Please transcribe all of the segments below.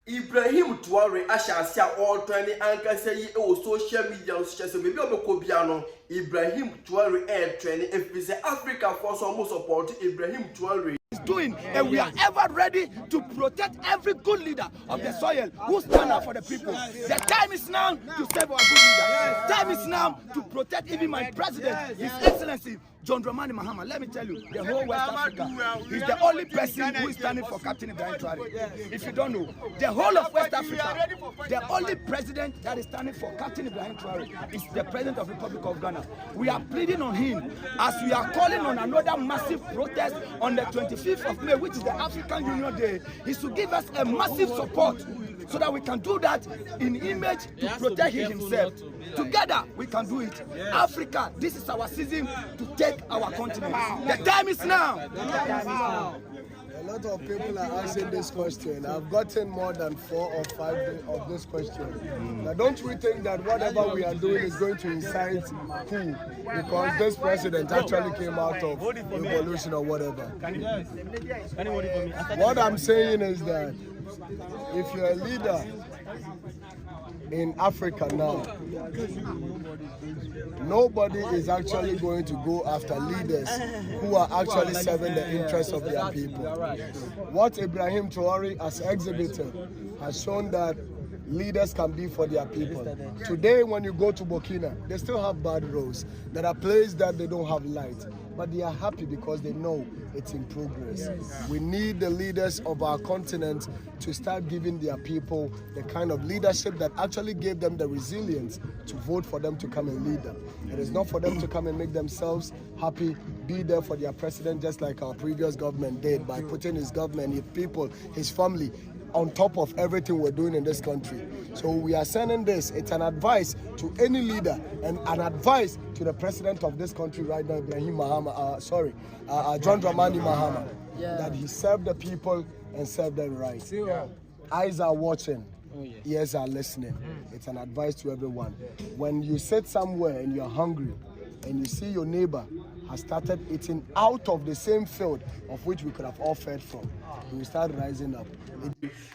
Ibrahim Traoré ashasia all trending anchor say social media so maybe obekobiano Ibrahim Traoré trending if we say Africa for some support Ibrahim Traoré is doing, and we are ever ready to protect every good leader of the soil who stand up for the people. The time is now to save our good leader. The time is now to protect even my president, His Excellency John Dramani Mahama. Let me tell you, the whole West Africa is the only person who is standing for Captain Ibrahim Traoré. If you don't know, the whole of West Africa, the only president that is standing for Captain Ibrahim Traoré is the President of the Republic of Ghana. We are pleading on him as we are calling on another massive protest on the 25th of May, which is the African Union Day. Is to give us a massive support so that we can do that in image to protect himself. Together we can do it. Africa, this is our season to take our continent. The time is now. A lot of people are asking this question. I've gotten more than 4 or 5 of this question. Now, don't we think that whatever we are doing is going to incite coup? Because this president actually came out of revolution or whatever. What I'm saying is that if you're a leader in Africa now, nobody is actually going to go after leaders who are actually serving the interests of their people. What Ibrahim Traoré has exhibited has shown that leaders can be for their people. Today, when you go to Burkina, they still have bad roads. There are places that they don't have light, but they are happy because they know it's in progress. We need the leaders of our continent to start giving their people the kind of leadership that actually gave them the resilience to vote for them to come and lead them. It is not for them to come and make themselves happy, be there for their president just like our previous government did by putting his government, his people, his family on top of everything we're doing in this country. So we are sending this. It's an advice to any leader and an advice to the president of this country right now, Ibrahim John Dramani Mahama, that he served the people and served them right. Eyes are watching, ears are listening. It's an advice to everyone. When you sit somewhere and you're hungry and you see your neighbor has started eating out of the same field of which we could have all fed from, we will start rising up.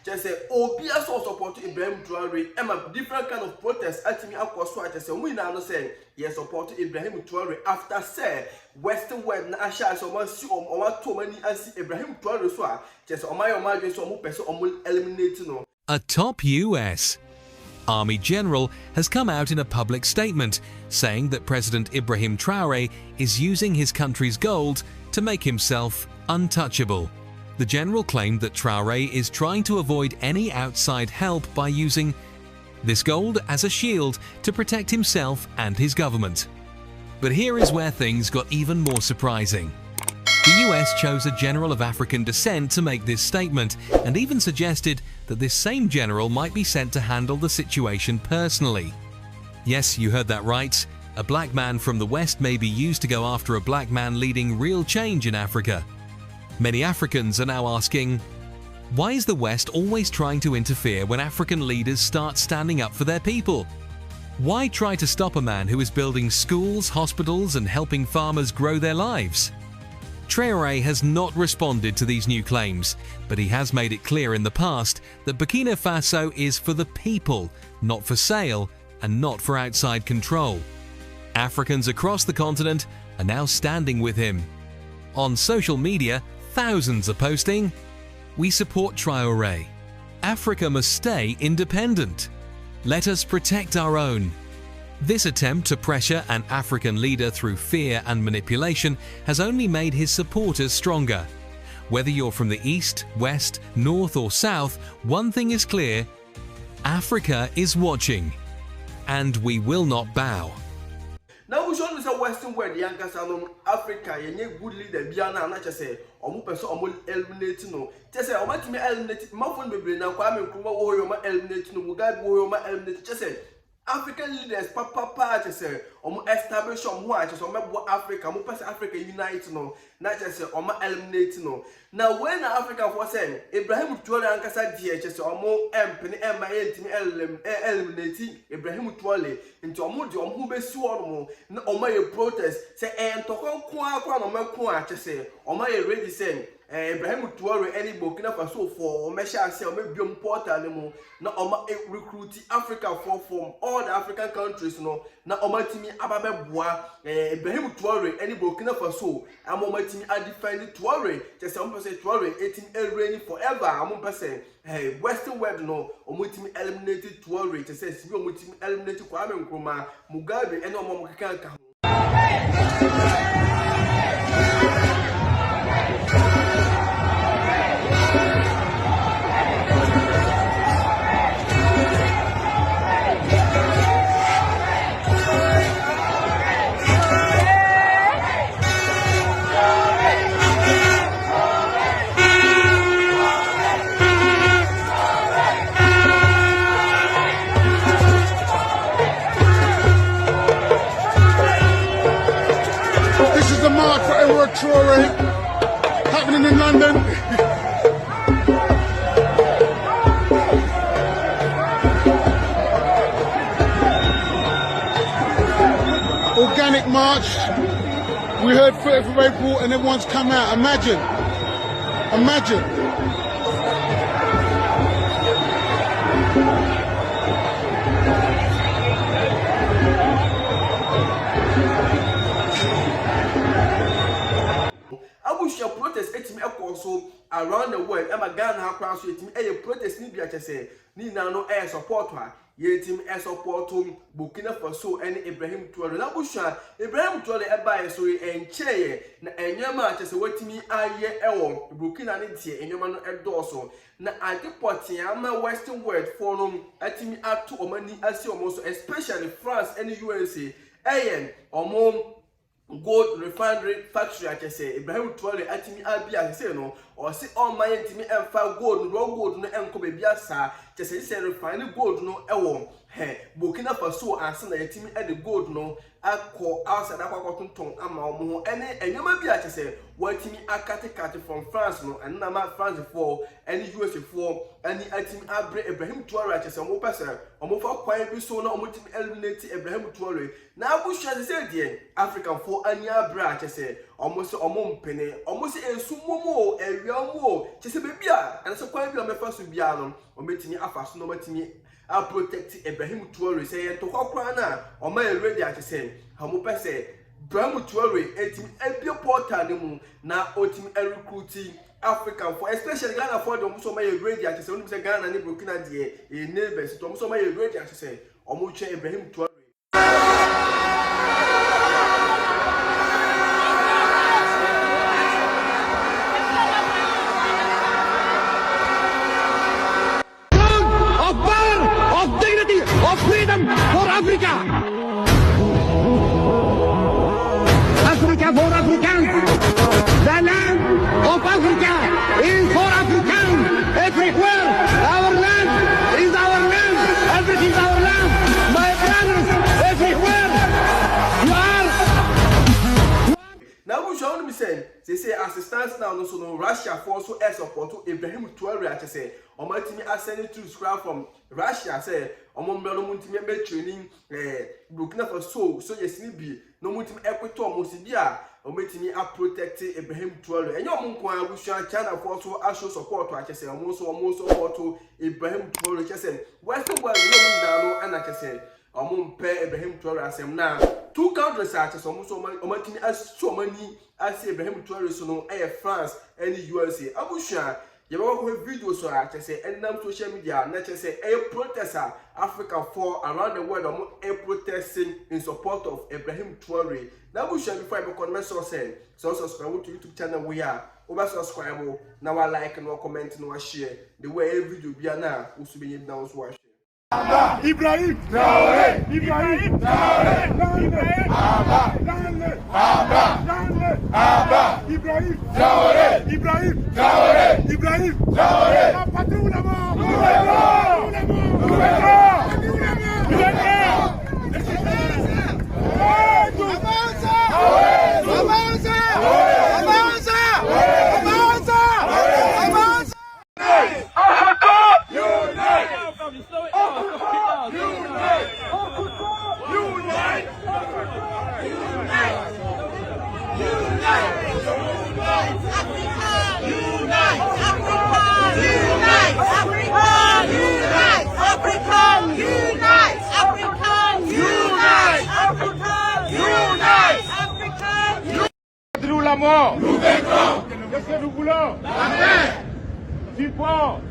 Just say, Obia so support Ibrahim Traoré, and a different kind of protest at me across what I say. We now say, yes, support Ibrahim Traoré after say, Western Web, Nasha, so much or what too many as Ibrahim Traoré, so just on my margin, so more person will eliminate no. A top US Army general has come out in a public statement saying that President Ibrahim Traoré is using his country's gold to make himself untouchable. The general claimed that Traoré is trying to avoid any outside help by using this gold as a shield to protect himself and his government. But here is where things got even more surprising. The US chose a general of African descent to make this statement and even suggested that this same general might be sent to handle the situation personally. Yes, you heard that right. A black man from the West may be used to go after a black man leading real change in Africa. Many Africans are now asking, why is the West always trying to interfere when African leaders start standing up for their people? Why try to stop a man who is building schools, hospitals, and helping farmers grow their lives? Traoré has not responded to these new claims, but he has made it clear in the past that Burkina Faso is for the people, not for sale, and not for outside control. Africans across the continent are now standing with him. On social media, thousands are posting, "We support Traoré. Africa must stay independent. Let us protect our own." This attempt to pressure an African leader through fear and manipulation has only made his supporters stronger. Whether you're from the East, West, North or South, one thing is clear: Africa is watching, and we will not bow. Now we show this a Western world, the youngest Africa, a good leader, Biana, and I just say, or person or eliminate no. Just say, I want to me eliminate my phone, baby, now, Kwame Kuma, or your eliminate no, God, or your eliminate. Just say, African leaders, Papa, just say, or establish on what, just remember Africa, more person Africa unite no, not just say, or eliminate no. Now, when Africa was saying, Ibrahim Traoré and Kasa DHS, or more eliminating Ibrahim Traoré into a mood on who be sworn or my protest, say, and to come qua, just say, or my ready saying, Ibrahim Traoré any Burkina Faso for Mesha say maybe portal mo na oma recruit Africa from all the African countries no na oma timi ababeboa Ibrahim Traoré any Burkina Faso am oma timi defend Traoré just some person Traoré etim reign forever am person Western world no oma timi eliminated Traoré just say si oma timi eliminated Kwame Nkrumah Mugabe and oma mukaka. Traoré happening in London. Organic march. We heard 30th of April and everyone's come out. Imagine. Protest etimi also around the world. Emma Ghana ha crown so etimi protest ni bia chese ni na no support ha yetim support Burkina Faso and Ibrahim Traoré na busha Ibrahim Traoré eba so encheye na enyema chese watimi aye ewo Burkina ne tie enyema no edoso na adeport ama Western world forum atimi ato omani asi omo especially France and USA omo gold refinery factory akese Ibrahim Traoré atimi abia say no or say all my intimi emfa gold raw gold no enko be bia sa kese say refine gold no ewo Burkina Faso ansa na yetimi e the gold no akọ outside akọ tonton ama omo ene enyoma bia kese watimi akate from France no and na ma France for any USA for any atimi abre Ibrahim Traoré kese omo pesa omo fa kwan bi so na omo timi eliminate Ibrahim Traoré na abusha se de African for any abra kese omo se omo mpene omo se ensumomo ewiamu kese be bia and se kwan bi o mefa so bia no omo timi afaso no matimi a protect Ibrahim Traoré say to kokra na o ma ready akese hamu pese Ibrahim Traoré etimi ebie portal mu na otimi recruiting African for especially Ghana for them so ma ready akese onu say Ghana ni Burkina de neighbors to so ma ready akese o mu che Ibrahim Traoré for Africa! Africa for Africans! The land of Africa is for Africans everywhere! Our land is our land! Everything is our land! My brothers everywhere! You are... Now we shall be saying, they say as it stands now, no Russia for also support to Ibrahim Traoré, say, or my team are sending to scrap from Russia, say, Omon Bellomunti member training Burkina Faso, so yes, be no mutim equator, Mosibia, or making me up protecting Ibrahim Traoré. And your Munqua, we shall China for so I show support to I say, almost support to Ibrahim Traoré. Just say, Western world, no, and I can say, Omon pay Ibrahim Traoré as him now. Two countries such as almost as so many as Ibrahim Traoré, so no air France and the USA. Abusha. You have videos so I say and now social media not say a protester Africa for around the world a protesting in support of Ibrahim Traoré. Now we shall before I comment so say so subscribe to YouTube channel we are over subscribe now I like no comment no share the way every video be now we should be now watch. Ibrahim Traoré! Ibrahim Traoré! Ibrahim Traoré! Ibrahim Traoré! Ibrahim Traoré! La patrouille là-bas! Unite! mort. Nous vaincrons. Qu'est-ce que nous voulons? La paix. Support.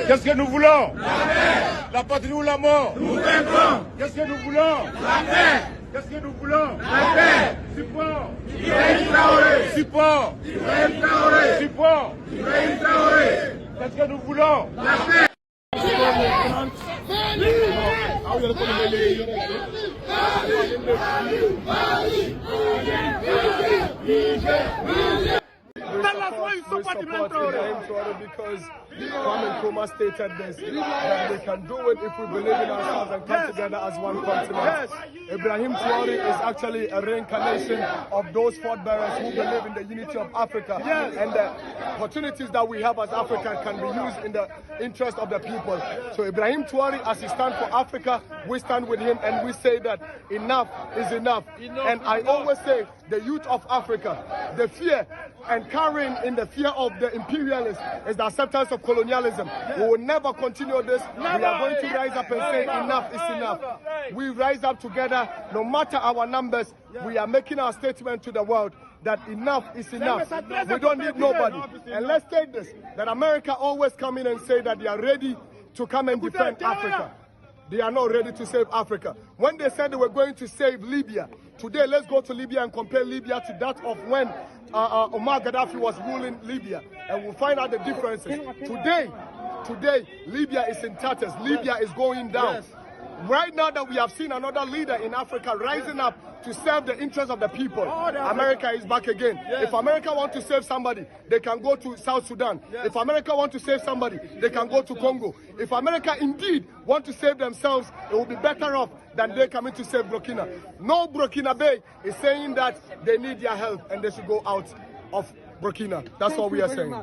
Qu'est-ce que nous voulons? La paix. La patrie ou la mort? Nous vaincrons. Qu'est-ce que nous voulons? La paix. Qu'est-ce que nous voulons? La paix. Support. Ibrahim Traoré. Support. Ibrahim Traoré. Support. Ibrahim Traoré. Qu'est-ce que nous voulons? La paix. We support Ibrahim Traoré because Kwame Nkrumah stated this, that we can do it if we believe in ourselves and come together as one continent. Ibrahim Traoré is actually a reincarnation of those forebearers who believe in the unity of Africa, and the opportunities that we have as Africans can be used in the interest of the people. So Ibrahim Traoré, as he stands for Africa, we stand with him and we say that enough is enough. And I always say, the youth of Africa, the fear and carrying in the fear of the imperialists is the acceptance of colonialism. We will never continue this. We are going to rise up and say enough is enough. We rise up together, no matter our numbers. We are making our statement to the world that enough is enough. We don't need nobody. And let's take this, that America always come in and say that they are ready to come and defend Africa. They are not ready to save Africa. When they said they were going to save Libya, today let's go to Libya and compare Libya to that of when Omar Gaddafi was ruling Libya, and we'll find out the differences. Today, Libya is in tatters. Libya is going down. Right now that we have seen another leader in Africa rising up to serve the interests of the people, America is back again. If America wants to save somebody, they can go to South Sudan. If America wants to save somebody, they can go to Congo. If America indeed want to save themselves, it will be better off than they coming to save Burkina. No Burkina Bay is saying that they need their help and they should go out of Burkina. That's what we are saying.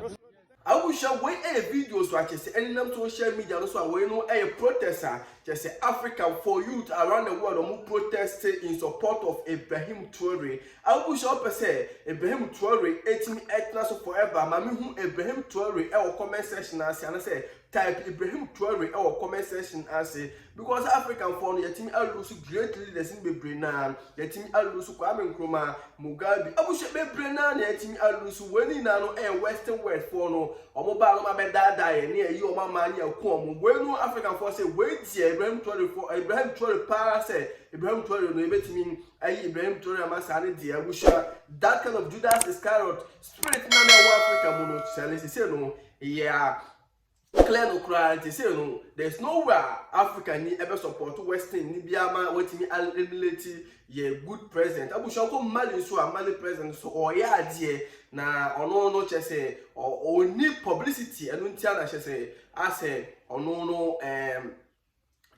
I will share way a videos so I can say any number social media so I know a protester just say Africa for youth around the world who protest in support of Ibrahim Traoré. I will show say Ibrahim Traoré 18 so forever. Mami who Ibrahim Traoré our comment section and say type Ibrahim Traoré our comment section and say because African for your team are lose great leaders in Burkina, your team are lose Kwame Nkrumah, Mugabe. I will share Burkina your team are lose when in a Western world for no or mobile my bed die near you man ya come when no African for say wait here Ibrahim Traoré for Ibrahim Traoré para say Ibrahim Traoré no bet mean Ibrahim Traoré amasane dia will share that kind of Judas Iscariot spirit na Africa mono challenge say no yeah. Clear no cry to say no, there's nowhere Africa need ever support Western Nibiama waiting eliminate ye good president. I wish uncle Mali so a Mali president so or yeah dear na no say or need publicity and untiana say I say or no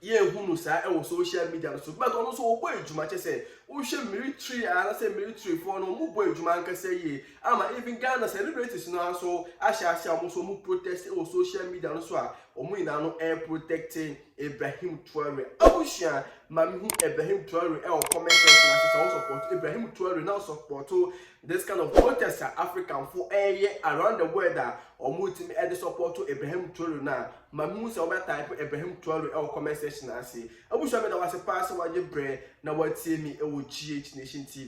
yeah who say social media so but also boy juma say we should military and I say military for no mu boy juma can say ye ama even Ghana celebrities now so asha almost mu protest or social media no so omu ina no air protecting Ibrahim Traoré abusha mami hu Ibrahim Traoré e o comment section na support Ibrahim Traoré now support this kind of protester African for around the world that omu timi e support Ibrahim Traoré na mami hu say o type Ibrahim Traoré e o comment section na say abusha me da was pass wa je bre na watie mi e wo GH Nation TV